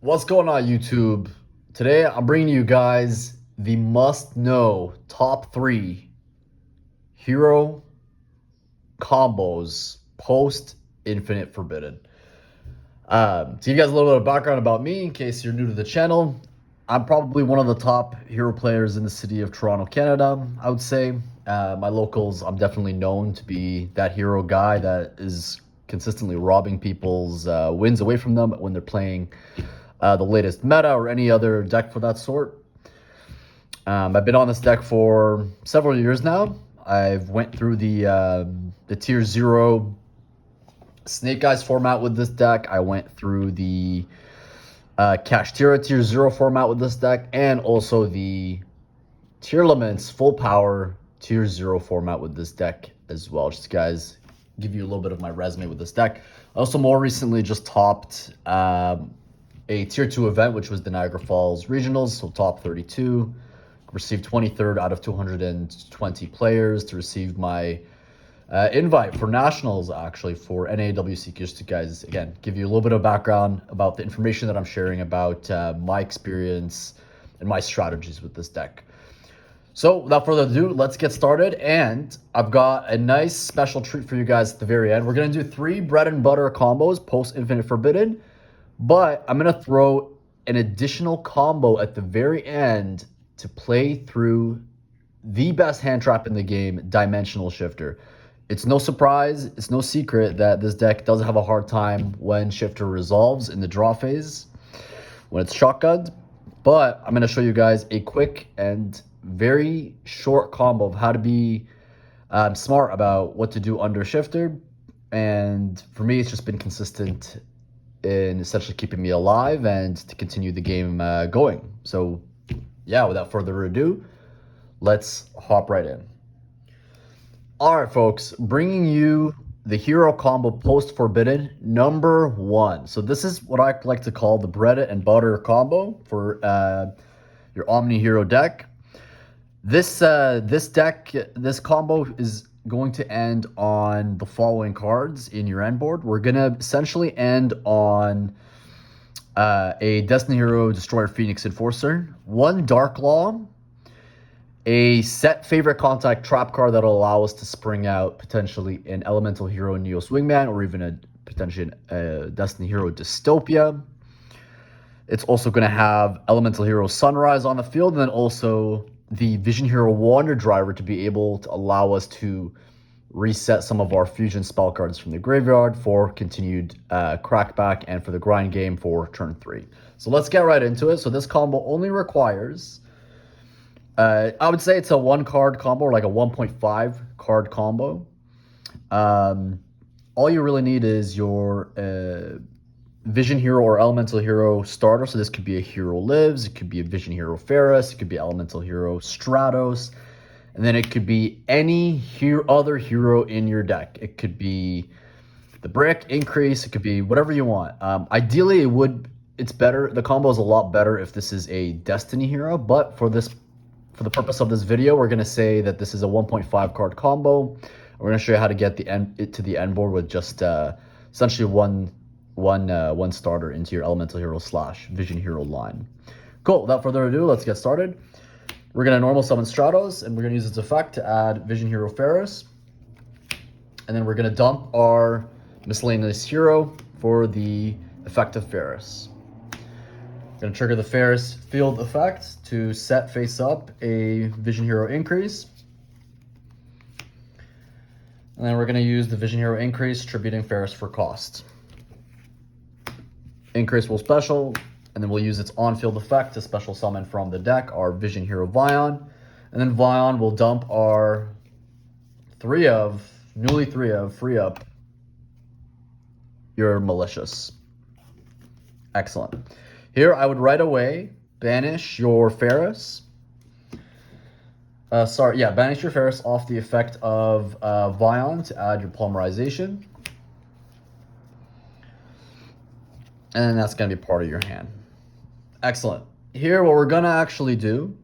What's going on, YouTube? Today I'm bringing you guys the must-know top 3 hero combos post Infinite Forbidden. To give you guys a little bit of background about me, in case you're new to the channel, I'm probably one of the top hero players in the city of Toronto, Canada, I would say. My locals, I'm definitely known to be that hero guy that is consistently robbing people's wins away from them when they're playing the latest meta or any other deck for that sort. I've been on this deck for several years now. I've went through the tier 0 Snake Eyes format with this deck. I went through the Kashtira tier 0 format with this deck, and also the Tearlaments full power tier 0 format with this deck as well. Just guys, give you a little bit of my resume with this deck. I also more recently just topped a tier 2 event, which was the Niagara Falls Regionals, so top 32. Received 23rd out of 220 players to receive my invite for nationals, actually, for NAWC. Just to, guys, again, give you a little bit of background about the information that I'm sharing about my experience and my strategies with this deck. So without further ado, let's get started. And I've got a nice special treat for you guys at the very end. We're going to do 3 bread and butter combos post Infinite Forbidden, but I'm going to throw an additional combo at the very end to play through the best hand trap in the game, Dimensional Shifter. It's no surprise, it's no secret that this deck does have a hard time when Shifter resolves in the draw phase, when it's shotgunned. But I'm going to show you guys a quick and very short combo of how to be smart about what to do under Shifter. And for me, it's just been consistent in essentially keeping me alive and to continue the game going. So yeah, without further ado, let's hop right in. All right, folks, bringing you the hero combo post Forbidden number 1. So this is what I like to call the bread and butter combo for your Omni Hero deck. This combo is going to end on the following cards in your end board. We're gonna essentially end on a Destiny Hero Destroyer Phoenix Enforcer, 1 Dark Law, a set favorite contact trap card that'll allow us to spring out potentially an Elemental Hero Neos Wingman, or even potentially a Destiny Hero Dystopia. It's also going to have Elemental Hero Sunrise on the field, and then also the Vision Hero Wander Driver to be able to allow us to reset some of our fusion spell cards from the graveyard for continued crackback and for the grind game for turn 3. So let's get right into it. So this combo only requires, I would say it's a 1 card combo, or like a 1.5 card combo. All you really need is your Vision Hero or Elemental Hero starter. So this could be a Hero Lives, it could be a Vision Hero Ferris, it could be Elemental Hero Stratos, and then it could be any other hero in your deck. It could be the Brick Increase, it could be whatever you want. Ideally, it's better. The combo is a lot better if this is a Destiny hero, but for the purpose of this video, we're going to say that this is a 1.5 card combo. We're going to show you how to get it to the end board with just essentially one starter into your Elemental Hero / Vision Hero line. Cool. Without further ado, let's get started. We're going to normal summon Stratos, and we're going to use its effect to add Vision Hero Ferris. And then we're going to dump our Miscellaneous Hero for the effect of Ferris. Going to trigger the Ferris field effect to set face up a Vision Hero Increase. And then we're going to use the Vision Hero Increase, tributing Ferris for cost. Increase will special, and then we'll use its on-field effect to special summon from the deck our Vision Hero Vion. And then Vion will dump our free up your Malicious. Excellent. Here, I would right away banish your Ferris. Banish your Ferris off the effect of Vion to add your Polymerization. And then that's going to be part of your hand. Excellent. Here, what we're going to actually do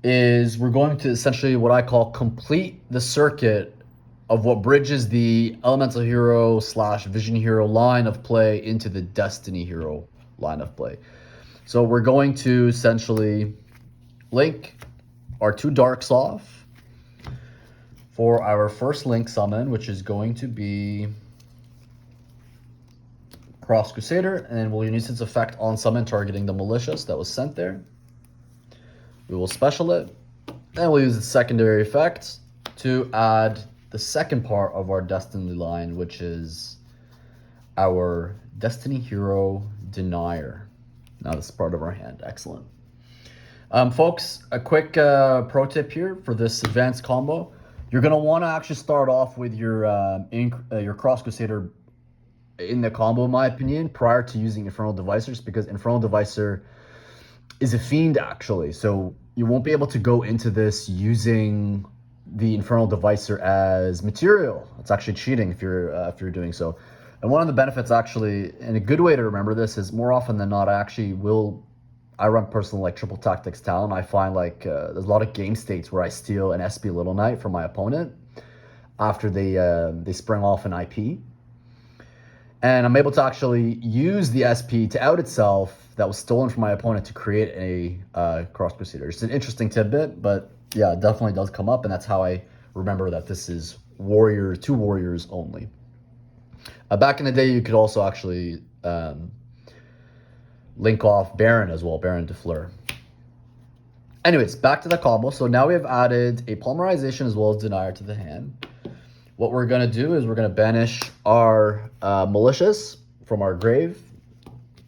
is we're going to essentially what I call complete the circuit of what bridges the Elemental Hero / Vision Hero line of play into the Destiny Hero line of play. So we're going to essentially link our 2 darks off for our first link summon, which is going to be Cross Crusader, and we'll use its effect on summon targeting the malicious that was sent there. We will special it, and we'll use the secondary effect to add the second part of our Destiny line, which is our Destiny Hero Denier. Now this is part of our hand. Excellent. Folks, a quick pro tip here for this advanced combo. You're going to want to actually start off with your Cross Crusader in the combo, in my opinion, prior to using Infernal Devicer, because Infernal Devicer is a fiend, actually. So you won't be able to go into this using the Infernal Devicer as material. It's actually cheating if you're doing so. And one of the benefits, actually, and a good way to remember this, is more often than not, I run personal like triple tactics talent. I find like there's a lot of game states where I steal an SP Little Knight from my opponent after they spring off an IP. And I'm able to actually use the SP to out itself that was stolen from my opponent to create a Cross Crusader. It's an interesting tidbit, but yeah, it definitely does come up, and that's how I remember that this is 2 warriors only. Back in the day, you could also actually link off Baron as well, Baron de Fleur. Anyways, back to the combo. So now we have added a Polymerization as well as Denier to the hand. What we're going to do is we're going to banish our Malicious from our grave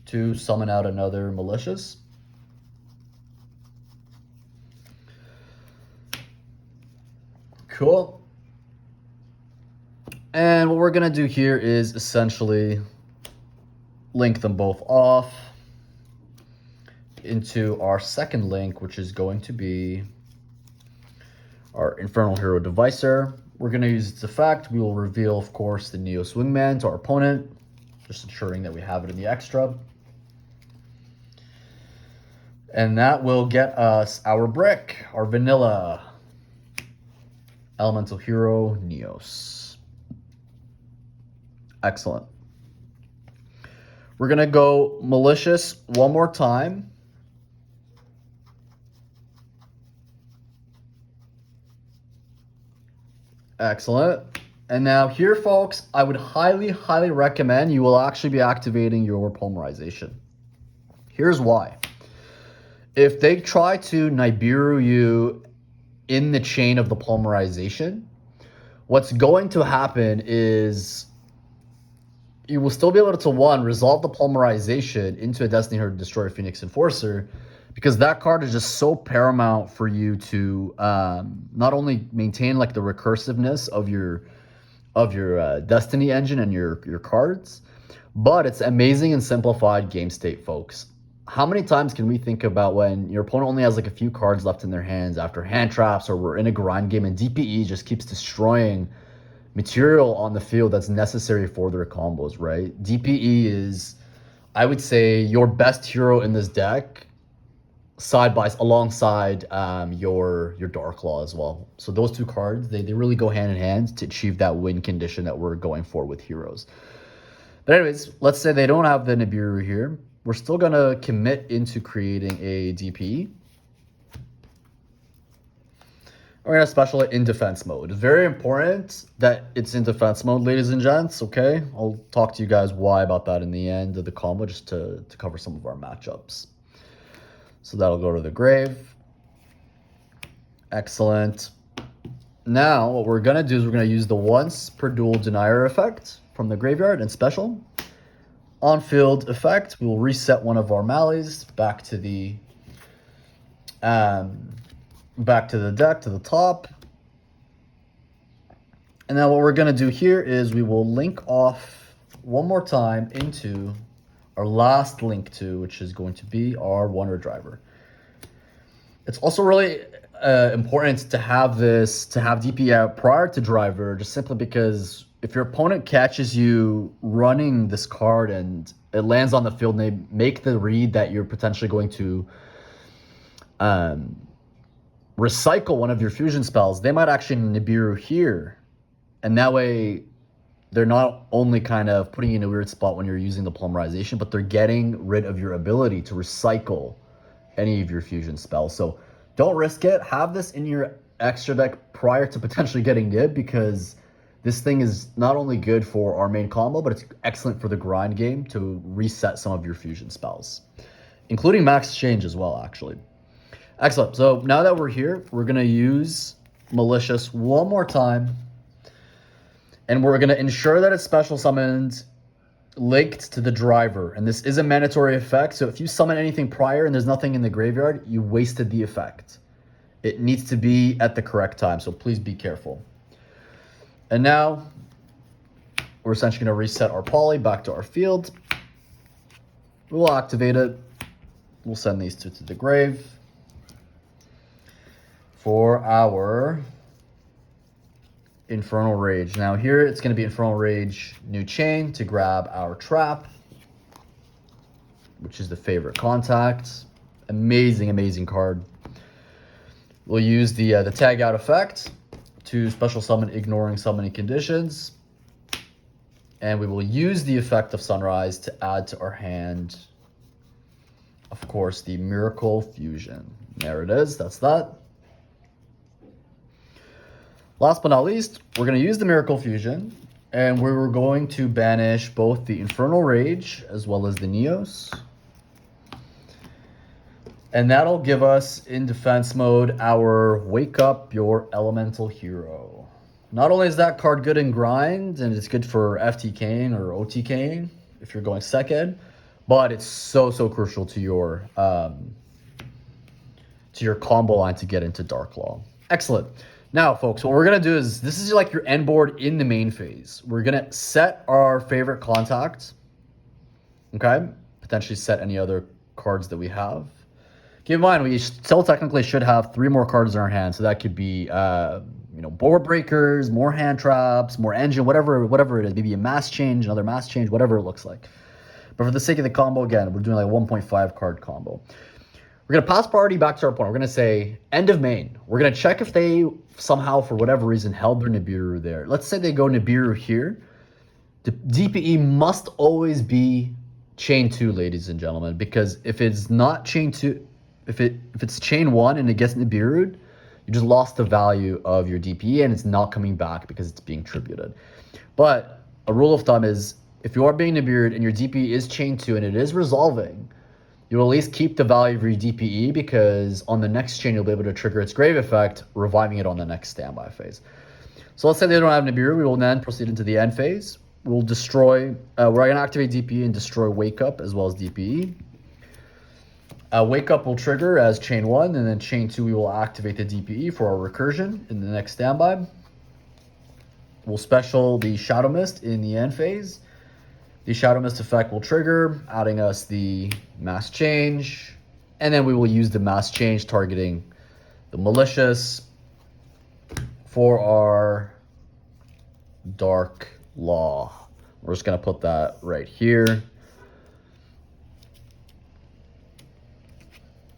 to summon out another Malicious. Cool. And what we're going to do here is essentially link them both off into our second link, which is going to be our Infernal Hero Devicer. We're going to use its effect. We will reveal, of course, the Neo Swingman to our opponent, just ensuring that we have it in the extra. And that will get us our brick, our vanilla Elemental Hero Neos. Excellent. We're going to go Malicious one more time. Excellent. And now here, folks, I would highly, highly recommend you will actually be activating your Polymerization. Here's why. If they try to Nibiru you in the chain of the Polymerization, what's going to happen is you will still be able to, one, resolve the Polymerization into a Destiny Hero Destroyer Phoenix Enforcer, because that card is just so paramount for you to not only maintain like the recursiveness of your Destiny engine and your cards, but it's amazing and simplified game state, folks. How many times can we think about when your opponent only has like a few cards left in their hands after hand traps, or we're in a grind game and DPE just keeps destroying material on the field that's necessary for their combos, right? DPE is, I would say, your best hero in this deck, alongside your Dark Claw as well. So those 2 cards, they really go hand in hand to achieve that win condition that we're going for with heroes. But anyways, let's say they don't have the Nibiru here. We're still going to commit into creating a DPE. We're going to special it in defense mode. It's very important that it's in defense mode, ladies and gents, okay? I'll talk to you guys why about that in the end of the combo, just to cover some of our matchups. So that'll go to the grave. Excellent. Now, what we're going to do is we're going to use the once per duel Denier effect from the graveyard and special. On field effect, we will reset one of our Malleys back to the deck, to the top. And now what we're going to do here is we will link off one more time into our last link to, which is going to be our Wonder Driver. It's also really important to have DP out prior to Driver, just simply because if your opponent catches you running this card and it lands on the field and they make the read that you're potentially going to recycle one of your fusion spells, they might actually Nibiru here. And that way they're not only kind of putting you in a weird spot when you're using the polymerization, but they're getting rid of your ability to recycle any of your fusion spells. So don't risk it. Have this in your extra deck prior to potentially getting nib, because this thing is not only good for our main combo, but it's excellent for the grind game to reset some of your fusion spells, including max change as well, actually. Excellent. So now that we're here, we're going to use Malicious one more time, and we're going to ensure that it's special summoned linked to the driver. And this is a mandatory effect, so if you summon anything prior and there's nothing in the graveyard, you wasted the effect. It needs to be at the correct time, so please be careful. And now we're essentially going to reset our poly back to our field. We'll activate it. We'll send these two to the grave for our Infernal Rage. Now here it's going to be Infernal Rage New Chain to grab our trap, which is the favorite contact. Amazing, amazing card. We'll use the tag out effect to special summon ignoring summoning conditions. And we will use the effect of Sunrise to add to our hand, of course, the Miracle Fusion. There it is. That's that. Last but not least, we're going to use the Miracle Fusion, and we're going to banish both the Infernal Rage as well as the Neos. And that'll give us, in defense mode, our Wake Up Your Elemental Hero. Not only is that card good in grind, and it's good for FTKing or OTKing if you're going second, but it's so crucial to your combo line to get into Dark Law. Excellent. Now, folks, what we're going to do is, this is like your end board in the main phase. We're going to set our favorite contact, okay? Potentially set any other cards that we have. Keep in mind, we still technically should have 3 more cards in our hand, so that could be, board breakers, more hand traps, more engine, whatever it is. Maybe a mass change, another mass change, whatever it looks like. But for the sake of the combo, again, we're doing like a 1.5 card combo. We're going to pass priority back to our opponent. We're going to say, end of main. We're going to check if they somehow, for whatever reason, held their Nibiru there. Let's say they go Nibiru here. The DPE must always be chain 2, ladies and gentlemen, because if it's not chain 2, if it's chain 1 and it gets Nibiru'd, you just lost the value of your DPE and it's not coming back because it's being tributed. But a rule of thumb is, if you are being Nibiru'd and your DPE is chain 2 and it is resolving, you will at least keep the value of your DPE, because on the next chain, you'll be able to trigger its grave effect, reviving it on the next standby phase. So let's say they don't have Nibiru. We will then proceed into the end phase. We'll destroy, we're going to activate DPE and destroy Wake Up as well as DPE. Wake Up will trigger as chain 1, and then chain 2, we will activate the DPE for our recursion in the next standby. We'll special the Shadow Mist in the end phase. The Shadow Mist effect will trigger, adding us the mass change, and then we will use the mass change targeting the Malicious for our Dark Law. We're just going to put that right here.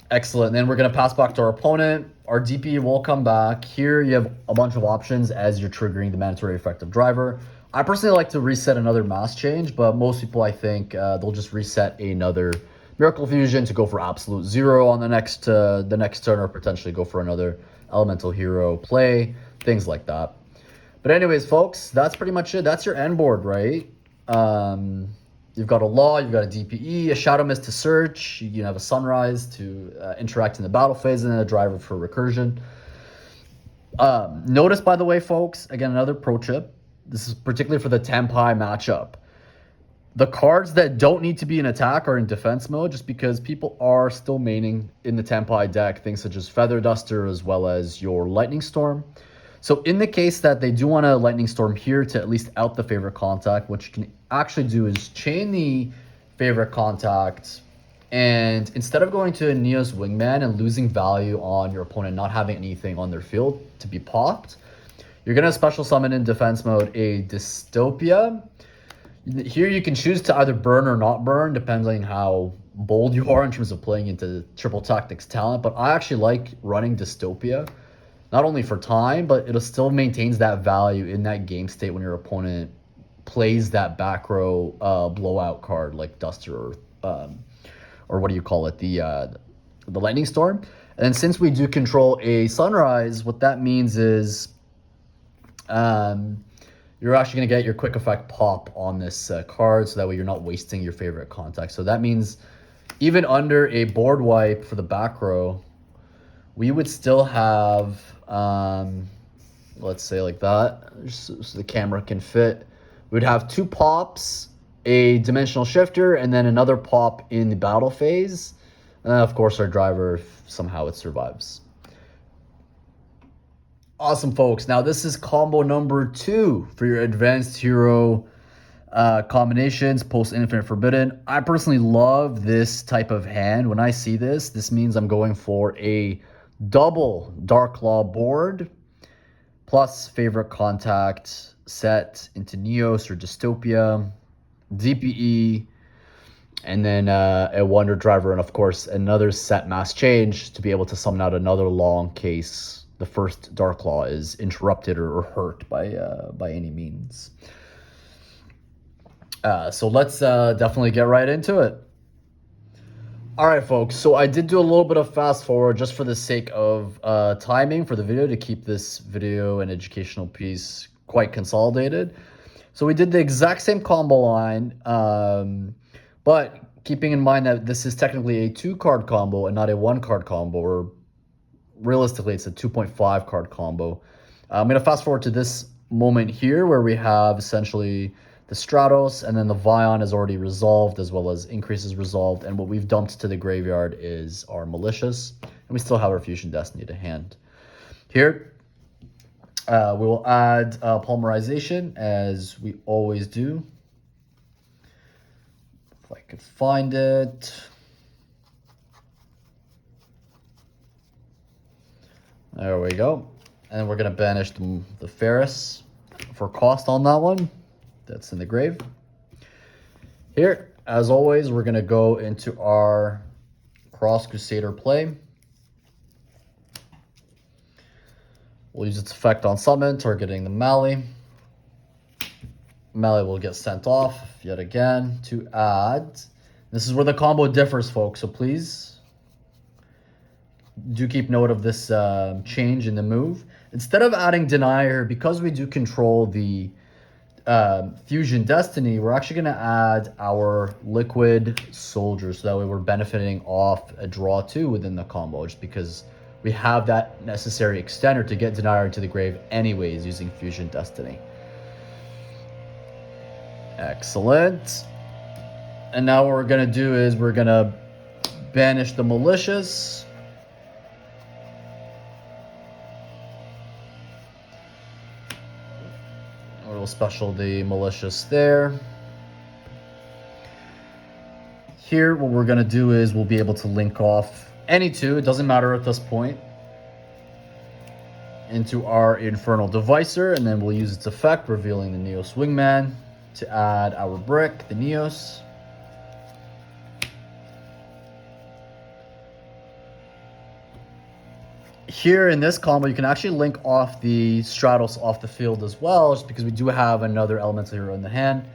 Excellent. And then we're going to pass back to our opponent. Our DP will come back. Here you have a bunch of options as you're triggering the mandatory effect of driver. I personally like to reset another mass change, but most people, I think, they'll just reset another Miracle Fusion to go for absolute 0 on the next turn, or potentially go for another Elemental Hero play, things like that. But anyways, folks, that's pretty much it. That's your end board, right? You've got a Law, you've got a DPE, a Shadow Mist to search, you can have a Sunrise to interact in the battle phase, and then a driver for recursion. Notice, by the way, folks, again, another pro tip. This is particularly for the Tenpai matchup. The cards that don't need to be in attack are in defense mode, just because people are still maining in the Tenpai deck things such as Feather Duster as well as your Lightning Storm. So in the case that they do want a Lightning Storm here to at least out the favorite contact, what you can actually do is chain the favorite contact, and instead of going to a Neos Wingman and losing value on your opponent not having anything on their field to be popped, you're going to special summon in defense mode a Dystopia. Here you can choose to either burn or not burn, depending on how bold you are in terms of playing into Triple Tactics talent. But I actually like running Dystopia, not only for time, but it still maintains that value in that game state when your opponent plays that back row blowout card like Duster or what do you call it, the Lightning Storm. And since we do control a Sunrise, what that means is you're actually going to get your quick effect pop on this card, so that way you're not wasting your favorite contact. So that means even under a board wipe for the back row, we would still have, let's say like that, so the camera can fit. We'd have 2 pops, a dimensional shifter, and then another pop in the battle phase. And then, of course, our driver, if somehow it survives. Awesome, folks. Now, this is combo number 2 for your advanced hero combinations, post Infinite Forbidden. I personally love this type of hand. When I see this, this means I'm going for a double Dark Claw board, plus favorite contact set into Neos or Dystopia, DPE, and then a Wonder Driver, and of course another set Mass Change to be able to summon out another long case the first Dark Claw is interrupted or hurt by any means. So let's definitely get right into it. All right, folks, so I did do a little bit of fast forward just for the sake of timing for the video, to keep this video and educational piece quite consolidated. So we did the exact same combo line, but keeping in mind that this is technically a 2-card combo and not a 1-card combo, or realistically it's a 2.5 card combo. I'm going to fast forward to this moment here where we have essentially the Stratos, and then the Vion is already resolved, as well as Increase is resolved. And what we've dumped to the graveyard is our Malicious. And we still have our Fusion Destiny to hand. Here, we will add Polymerization, as we always do. If I could find it. There we go. And we're going to banish the Ferris for cost on that one. That's in the grave. Here, as always, we're going to go into our Cross Crusader play. We'll use its effect on summon, targeting the Mali. Mali will get sent off yet again to add. This is where the combo differs, folks, so please do keep note of this change in the move. Instead of adding Denier, because we do control the Fusion Destiny, we're actually going to add our Liquid Soldier, so that way we're benefiting off a draw 2 within the combo, just because we have that necessary extender to get Denier into the grave anyways using Fusion Destiny. Excellent. And now what we're going to do is we're going to banish the Malicious. We'll special the Malicious there. Here, what we're going to do is we'll be able to link off any 2, it doesn't matter at this point, into our Infernal Devicer, and then we'll use its effect, revealing the Neos Wingman, to add our brick, the Neos. Here in this combo, you can actually link off the Stratos off the field as well, just because we do have another elemental hero in the hand.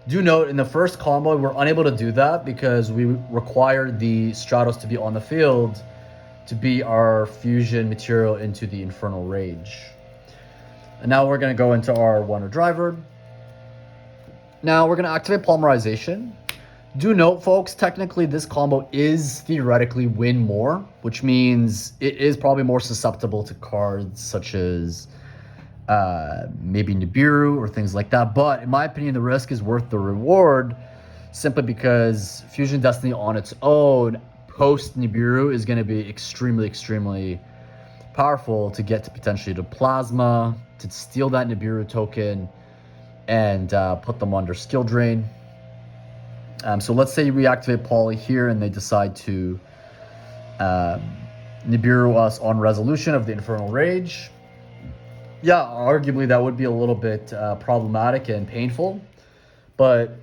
Do note, in the first combo, we're unable to do that because we required the Stratos to be on the field to be our fusion material into the Infernal Rage. And now we're going to go into our Wonder Driver. Now we're going to activate Polymerization. Do note, folks, technically this combo is theoretically win more, which means it is probably more susceptible to cards such as maybe Nibiru or things like that. But in my opinion, the risk is worth the reward, simply because Fusion Destiny on its own, post Nibiru, is going to be extremely, extremely powerful to get to potentially to Plasma, to steal that Nibiru token, and put them under skill drain. So let's say we activate Poly here and they decide to Nibiru us on resolution of the Infernal Rage. Yeah, arguably that would be a little bit problematic and painful, but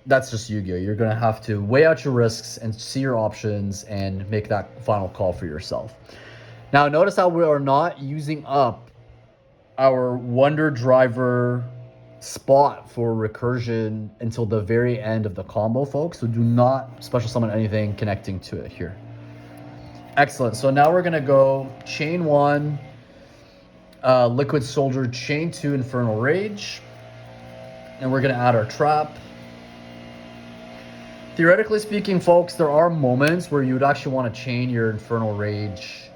that's just Yu-Gi-Oh! You're going to have to weigh out your risks and see your options and make that final call for yourself. Now, notice how we are not using up our Wonder Driver spot for recursion until the very end of the combo, folks. So do not special summon anything connecting to it here. Excellent. So now we're going to go chain 1, Liquid Soldier, chain 2, Infernal Rage. And we're going to add our trap. Theoretically speaking, folks, there are moments where you would actually want to chain your Infernal Rage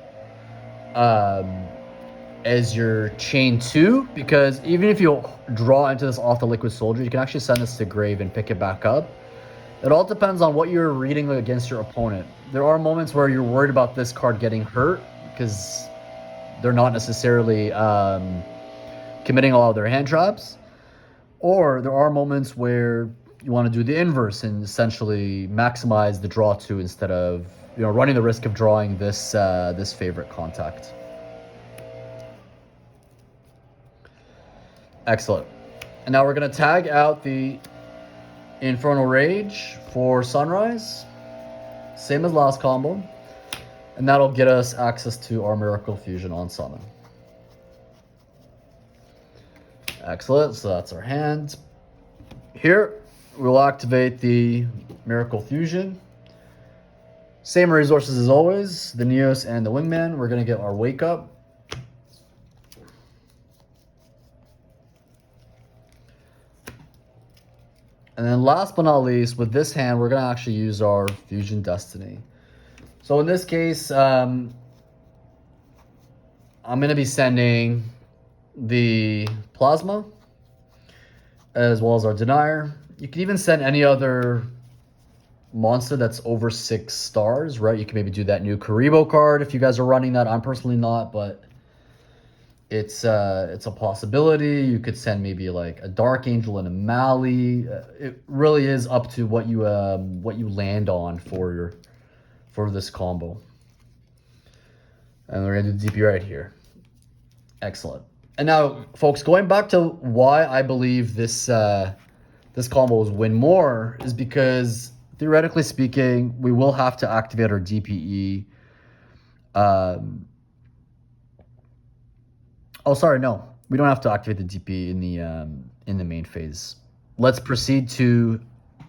as your chain 2, because even if you draw into this off the Liquid Soldier, you can actually send this to grave and pick it back up. It all depends on what you're reading against your opponent. There are moments where you're worried about this card getting hurt because they're not necessarily committing a lot of their hand traps. Or there are moments where you want to do the inverse and essentially maximize the draw 2 instead of, you know, running the risk of drawing this this favorite contact. Excellent. And now we're going to tag out the Infernal Rage for Sunrise. Same as last combo. And that'll get us access to our Miracle Fusion on summon. Excellent. So that's our hand. Here, we'll activate the Miracle Fusion. Same resources as always, the Neos and the Wingman. We're going to get our Wake Up. And then last but not least, with this hand, we're going to actually use our Fusion Destiny. So in this case, I'm going to be sending the Plasma as well as our Denier. You can even send any other monster that's over 6 stars, right? You can maybe do that new Karibo card if you guys are running that. I'm personally not, but it's a possibility. You could send maybe like a Dark Angel and a Mali. It really is up to what you land on for this combo. And we're gonna do DP right here. Excellent. And now, folks, going back to why I believe this this combo is win more is because theoretically speaking, we will have to activate our DPE. Oh, sorry, no. We don't have to activate the DP in the main phase. Let's proceed to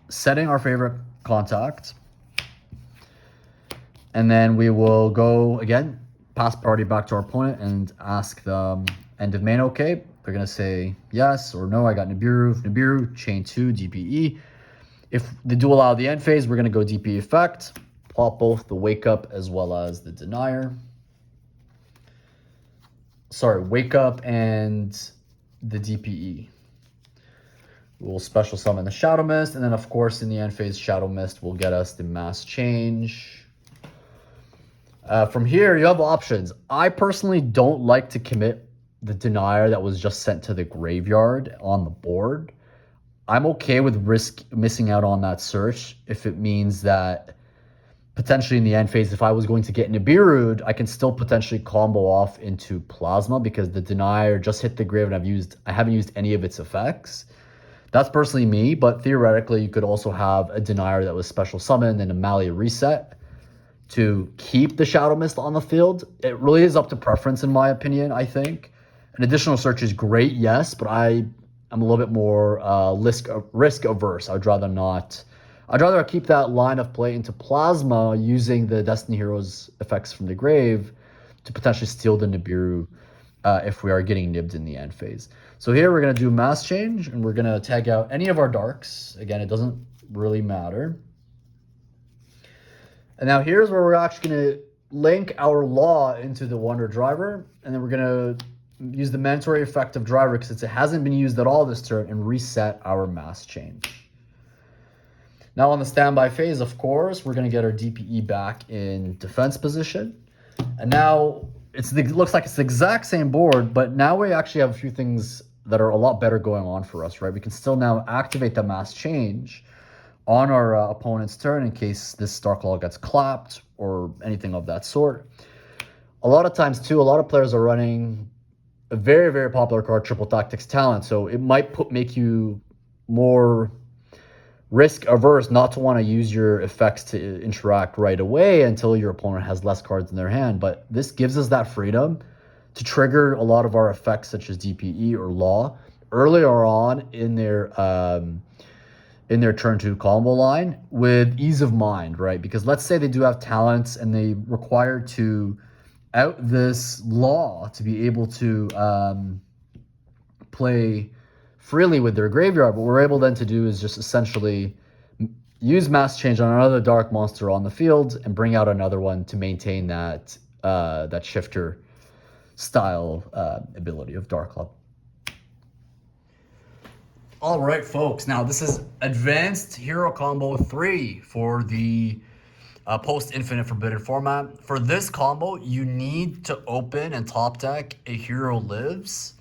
setting our favorite contact. And then we will go, again, pass priority back to our opponent and ask them, end of main okay? They're going to say yes or no, I got Nibiru. Nibiru, chain 2, DPE. If they do allow the end phase, we're going to go DP effect. Plot both the Wake Up as well as the Denier. Sorry, Wake Up and the DPE. We'll special summon the Shadow Mist, and then of course in the end phase, Shadow Mist will get us the Mass Change. From here, you have options. I personally don't like to commit the Denier that was just sent to the graveyard on the board. I'm okay with missing out on that search if it means that potentially in the end phase, if I was going to get Nibiru'd, I can still potentially combo off into Plasma because the Denier just hit the grave and I haven't used any of its effects. That's personally me, but theoretically you could also have a Denier that was special summoned and a Mali reset to keep the Shadow Mist on the field. It really is up to preference in my opinion, I think. An additional search is great, yes, but I'm a little bit more risk averse. I'd rather keep that line of play into Plasma using the Destiny Heroes effects from the grave to potentially steal the Nibiru if we are getting nibbed in the end phase. So here we're going to do Mass Change, and we're going to tag out any of our Darks. Again, it doesn't really matter. And now here's where we're actually going to link our Law into the Wonder Driver, and then we're going to use the mandatory effect of Driver because it hasn't been used at all this turn, and reset our Mass Change. Now on the standby phase, of course, we're going to get our DPE back in defense position. And now it looks like it's the exact same board, but now we actually have a few things that are a lot better going on for us, right? We can still now activate the Mass Change on our opponent's turn in case this Starclaw gets clapped or anything of that sort. A lot of times, too, a lot of players are running a very, very popular card, Triple Tactics Talent, so it might make you more risk averse not to want to use your effects to interact right away until your opponent has less cards in their hand. But this gives us that freedom to trigger a lot of our effects such as DPE or Law earlier on in their turn 2 combo line with ease of mind, right? Because let's say they do have talents and they require to out this law to be able to play freely with their graveyard. What we're able then to do is just essentially use mass change on another dark monster on the field and bring out another one to maintain that that shifter style ability of Dark Club. All right, folks. Now this is Advanced Hero Combo 3 for the post-Infinite Forbidden format. For this combo, you need to open and top deck a Hero Lives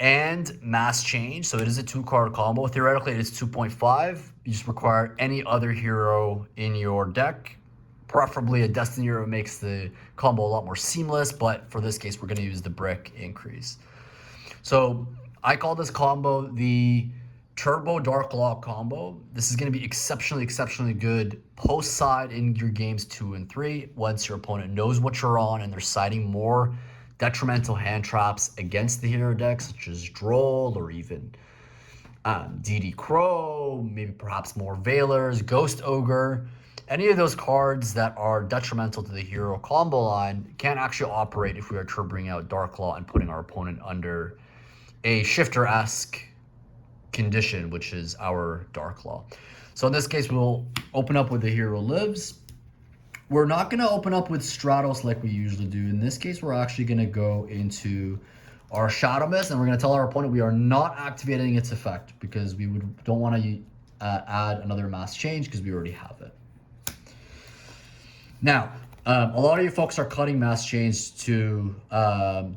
and Mass Change. So it is a 2-card combo. Theoretically, it is 2.5. You just require any other hero in your deck. Preferably a Destiny hero makes the combo a lot more seamless, but for this case, we're going to use the brick increase. So I call this combo the Turbo Dark Law combo. This is going to be exceptionally good post side in your games 2 and 3 once your opponent knows what you're on and they're siding more detrimental hand traps against the hero deck, such as Droll or even DD Crow, maybe perhaps more Veilers, Ghost Ogre. Any of those cards that are detrimental to the hero combo line can't actually operate if we are turboing out Dark Law and putting our opponent under a shifter-esque condition, which is our Dark Law. So in this case, we'll open up with the Hero Lives. We're not going to open up with Stratos like we usually do. In this case, we're actually going to go into our Shadow Mist, and we're going to tell our opponent we are not activating its effect because we don't want to add another mass change because we already have it. Now, a lot of you folks are cutting mass change to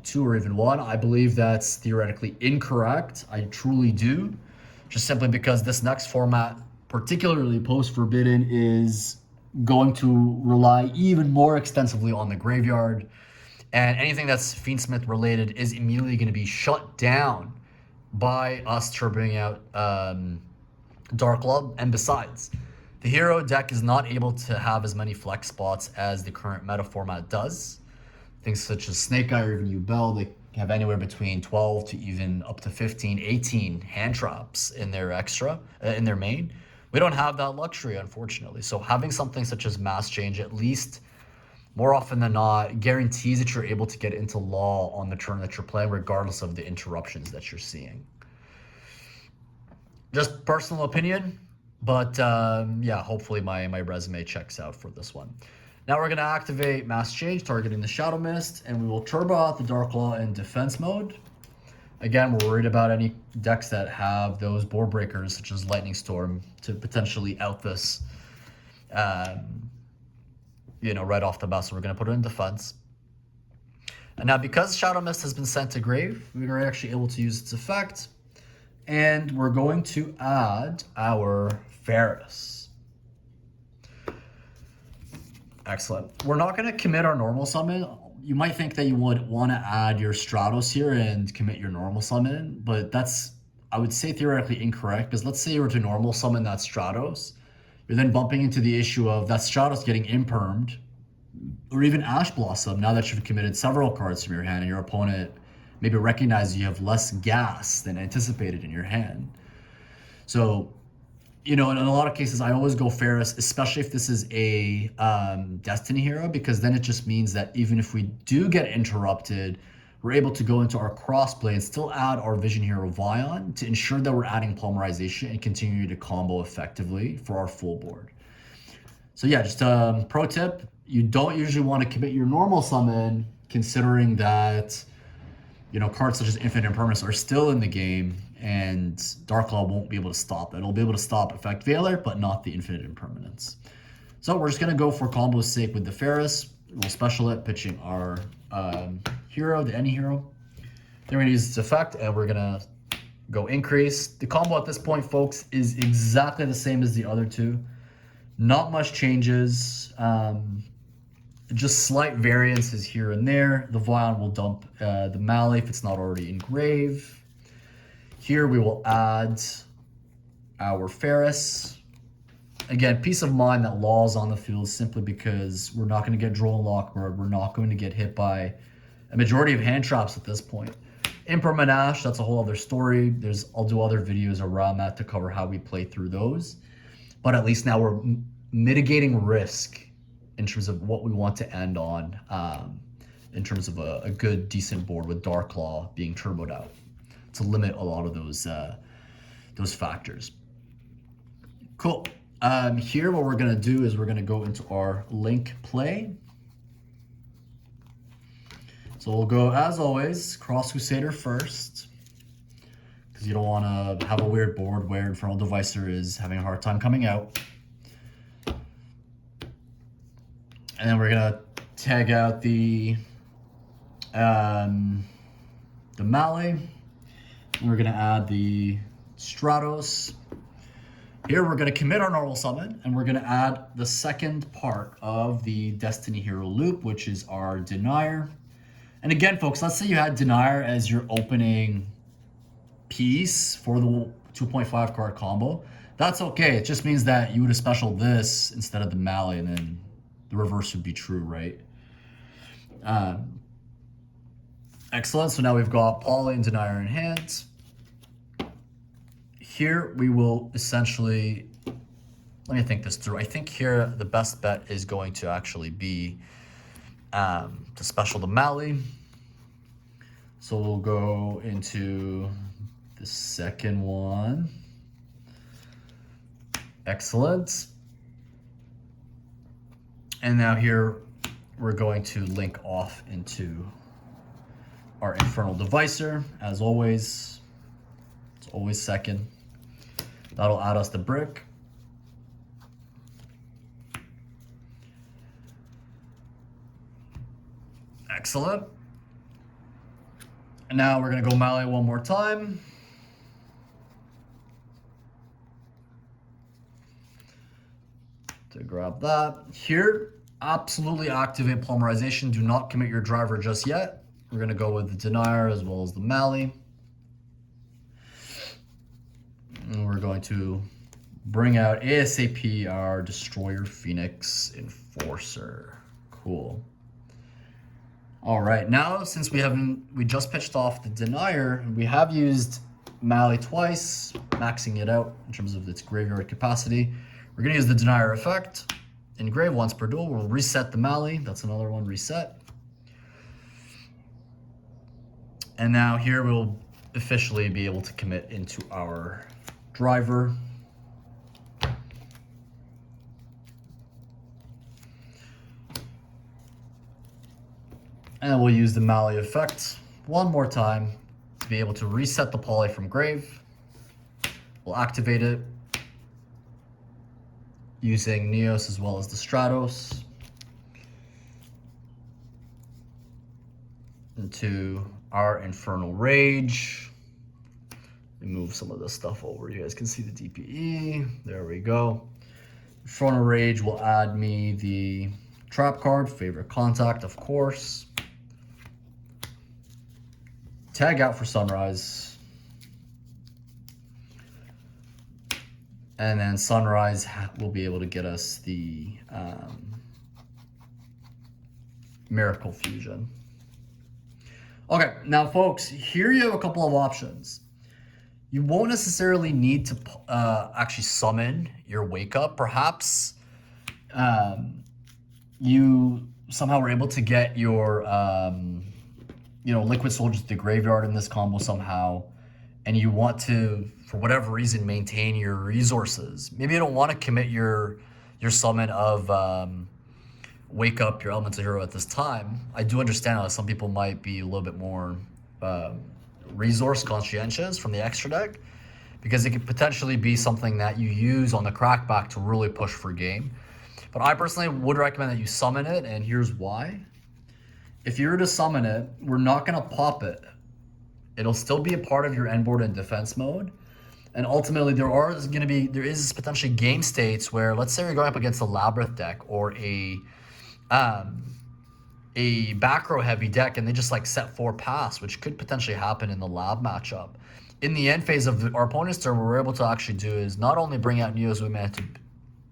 2 or even 1. I believe that's theoretically incorrect. I truly do. Just simply because this next format, particularly post-Forbidden, is going to rely even more extensively on the graveyard. And anything that's Fiendsmith related is immediately going to be shut down by us turboing out Dark Club. And besides, the hero deck is not able to have as many flex spots as the current meta format does. Things such as Snake Eye or even Yubel, they have anywhere between 12 to even up to 15, 18 hand traps in their in their main. We don't have that luxury, unfortunately. So having something such as Mass Change, at least more often than not, guarantees that you're able to get into law on the turn that you're playing, regardless of the interruptions that you're seeing. Just personal opinion. But yeah, hopefully my resume checks out for this one. Now we're going to activate Mass Change, targeting the Shadow Mist, and we will turbo out the Dark Law in defense mode. Again, we're worried about any decks that have those board breakers, such as Lightning Storm, to potentially out this, right off the bat. So we're going to put it in defense. And now because Shadow Mist has been sent to grave, we're actually able to use its effect. And we're going to add our Ferris. Excellent. We're not going to commit our normal summon. You might think that you would want to add your Stratos here and commit your normal summon, but that's, I would say, theoretically incorrect, because let's say you were to normal summon that Stratos, you're then bumping into the issue of that Stratos getting impermed, or even Ash Blossom, now that you've committed several cards from your hand and your opponent maybe recognizes you have less gas than anticipated in your hand. So, in a lot of cases, I always go Ferris, especially if this is a Destiny hero, because then it just means that even if we do get interrupted, we're able to go into our crossplay and still add our Vision Hero Vion to ensure that we're adding Polymerization and continue to combo effectively for our full board. So yeah, just a pro tip, you don't usually want to commit your normal summon, considering that cards such as Infinite Impermanence are still in the game, and Dark Law won't be able to stop it. It'll be able to stop Effect Veiler, but not the Infinite Impermanence. So we're just going to go for combo's sake with the Ferris. We'll special it, pitching our hero, the any hero. Then we're going to use its effect, and we're going to go increase. The combo at this point, folks, is exactly the same as the other two. Not much changes. Just slight variances here and there. The Vion will dump the Mally if it's not already in grave. Here we will add our Ferris. Again, peace of mind that Law's on the field simply because we're not going to get Droll and Lockbird. We're not going to get hit by a majority of hand traps at this point. Impermanash, that's a whole other story. I'll do other videos around that to cover how we play through those. But at least now we're mitigating risk in terms of what we want to end on, in terms of a good, decent board with Dark Claw being turboed out to limit a lot of those factors. Cool. Here, what we're going to do is we're going to go into our link play. So we'll go, as always, Cross Crusader first, because you don't want to have a weird board where Infernal Devicer is having a hard time coming out. And then we're going to tag out the Melee. And we're going to add the Stratos. Here we're going to commit our normal summon, and we're going to add the second part of the Destiny Hero loop, which is our Denier. And again, folks, let's say you had Denier as your opening piece for the 2.5 card combo. That's okay. It just means that you would have special this instead of the Melee, and then the reverse would be true, right? Excellent. So now we've got Poly and Denier in hand. Here we will essentially, let me think this through. I think here the best bet is going to actually be to special the Melee. So we'll go into the second one. Excellent. And now here we're going to link off into our Infernal Devicer. As always, it's always second. That'll add us the brick. Excellent. And now we're going to go Melee one more time. To grab that. Here, absolutely activate Polymerization. Do not commit your driver just yet. We're going to go with the Denier as well as the Melee. And we're going to bring out ASAP our Destroyer Phoenix Enforcer. Cool. All right, now since we just pitched off the Denier, we have used Melee twice, maxing it out in terms of its graveyard capacity. We're gonna use the Denier effect. Engrave once per duel, we'll reset the Melee. That's another one, reset. And now here we'll officially be able to commit into our driver. And we'll use the Melee effect one more time to be able to reset the Poly from grave. We'll activate it using Neos as well as the Stratos into our Infernal Rage. Move some of this stuff over. You guys can see the DPE. There we go. Infernal Rage will add me the trap card, favorite contact, of course. Tag out for Sunrise. And then Sunrise will be able to get us the Miracle Fusion. Okay, now folks, here you have a couple of options. You won't necessarily need to actually summon your Wake Up. Perhaps you somehow were able to get your Liquid Soldiers to the graveyard in this combo somehow, and you want to, for whatever reason, maintain your resources. Maybe you don't want to commit your summon of Wake Up, your Elemental Hero at this time. I do understand how some people might be a little bit more resource conscientious from the extra deck, because it could potentially be something that you use on the crackback to really push for game. But I personally would recommend that you summon it, and here's why. If you were to summon it, we're not going to pop it. It'll still be a part of your end board in defense mode. And ultimately, there is potentially game states where, let's say you're going up against a Labyrinth deck or a back row heavy deck, and they just like set 4 pass, which could potentially happen in the lab matchup. In the end phase of our opponent's turn, what we're able to actually do is not only bring out Neos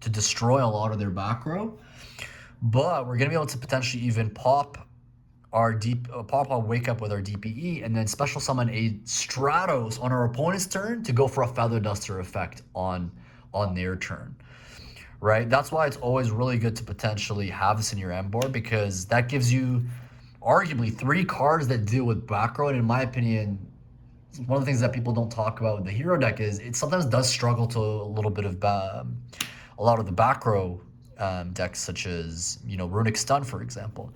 to destroy a lot of their back row, but we're going to be able to potentially even pop our Wake Up with our DPE, and then special summon a Stratos on our opponent's turn to go for a Feather Duster effect on their turn. Right? That's why it's always really good to potentially have this in your end board, because that gives you arguably 3 cards that deal with back row. And in my opinion, one of the things that people don't talk about with the hero deck is it sometimes does struggle to a little bit of a lot of the back row decks, such as, you know, Runic Stun, for example.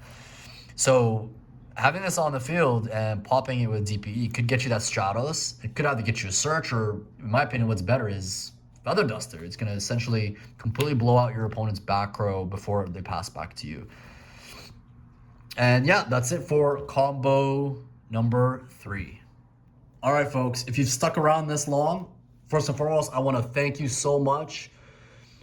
So having this on the field and popping it with DPE could get you that Stratos. It could either get you a Search, or in my opinion, what's better is Feather Duster. It's going to essentially completely blow out your opponent's back row before they pass back to you. And yeah, that's it for combo number 3. All right, folks, if you've stuck around this long, first and foremost, I want to thank you so much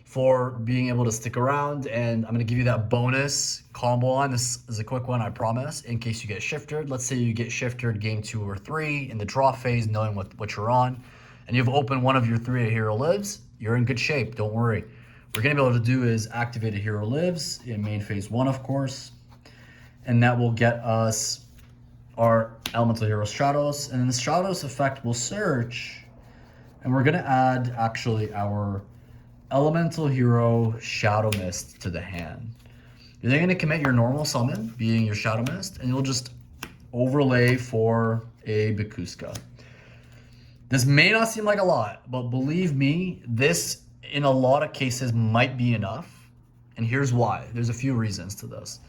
for being able to stick around, and I'm going to give you that bonus combo line. This is a quick one, I promise, in case you get shifted. Let's say you get shifted game 2 or 3 in the draw phase, knowing what you're on, and you've opened one of your 3 Hero Lives. You're in good shape, don't worry. What we're going to be able to do is activate a Hero Lives in main phase 1, of course, and that will get us our Elemental Hero Stratos, and then the Stratos effect will search, and we're going to add actually our Elemental Hero Shadow Mist to the hand. You're then going to commit your normal summon, being your Shadow Mist, and you'll just overlay for a Bakuska. This may not seem like a lot, but believe me, this in a lot of cases might be enough. And here's why. There's a few reasons to this.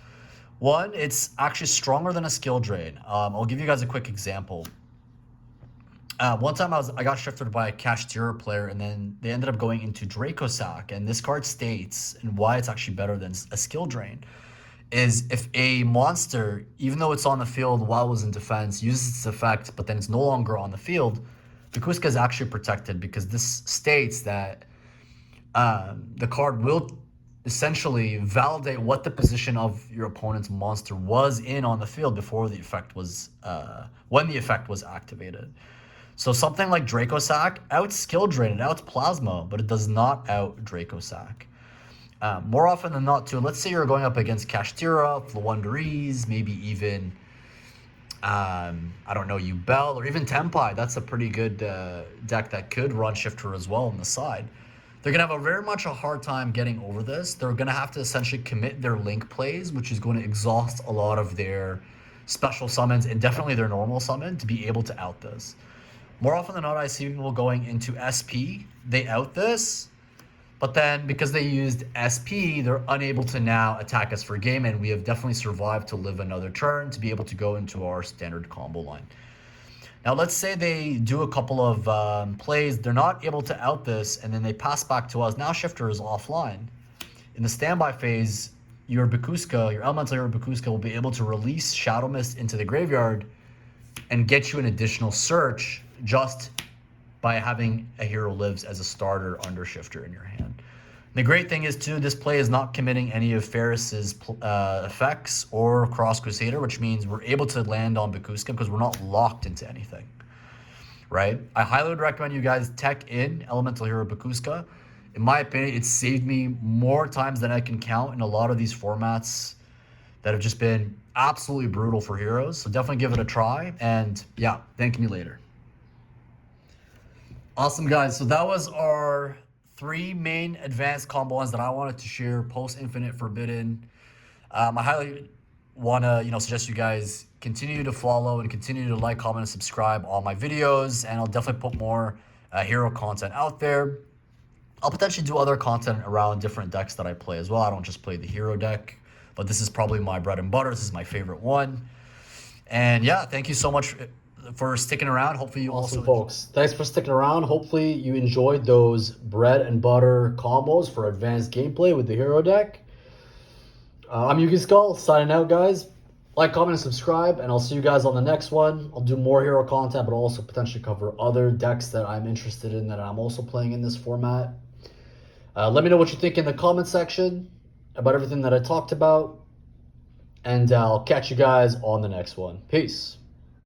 One, it's actually stronger than a skill drain. I'll give you guys a quick example. One time I got shifted by a Kashtira player, and then they ended up going into Dracosac, and this card states, and why it's actually better than a skill drain, is if a monster, even though it's on the field while it was in defense, uses its effect, but then it's no longer on the field, Bakuska is actually protected, because this states that the card will essentially validate what the position of your opponent's monster was in on the field before the effect was, when the effect was activated. So something like Dracosac out skill drain, it outs Plasma, but it does not out Dracosac. More often than not, too, let's say you're going up against Kashtira, Floowandereeze, maybe even, I don't know, Yubel, or even Tempai. That's a pretty good deck that could run Shifter as well on the side. They're going to have very much a hard time getting over this. They're going to have to essentially commit their link plays, which is going to exhaust a lot of their special summons and definitely their normal summon to be able to out this. More often than not, I see people going into SP. They out this, but then because they used SP, they're unable to now attack us for game, and we have definitely survived to live another turn to be able to go into our standard combo line. Now, let's say they do a couple of plays. They're not able to out this, and then they pass back to us. Now Shifter is offline. In the standby phase, your Bakuska, your Elemental Hero Bakuska, will be able to release Shadow Mist into the graveyard and get you an additional search just by having a Hero Lives as a starter under Shifter in your hand. The great thing is, too, this play is not committing any of Ferris's effects or Cross Crusader, which means we're able to land on Bakuska because we're not locked into anything, right? I highly would recommend you guys tech in Elemental Hero Bakuska. In my opinion, it's saved me more times than I can count in a lot of these formats that have just been absolutely brutal for heroes. So definitely give it a try, and yeah, thank me later. Awesome, guys. So that was our 3 main advanced combo lines that I wanted to share post Infinite Forbidden. I highly want to suggest you guys continue to follow and continue to like, comment, and subscribe on my videos, and I'll definitely put more hero content out there. I'll potentially do other content around different decks that I play as well. I don't just play the hero deck, but this is probably my bread and butter. This is my favorite one. And yeah, thank you so much for sticking around. Hopefully you awesome, folks. Thanks for sticking around. Hopefully you enjoyed those bread and butter combos for advanced gameplay with the hero deck. I'm Yugioh signing out, guys. Like, comment, and subscribe, and I'll see you guys on the next one. I'll do more hero content, but I'll also potentially cover other decks that I'm interested in that I'm also playing in this format. Let me know what you think in the comment section about everything that I talked about, and I'll catch you guys on the next one. Peace.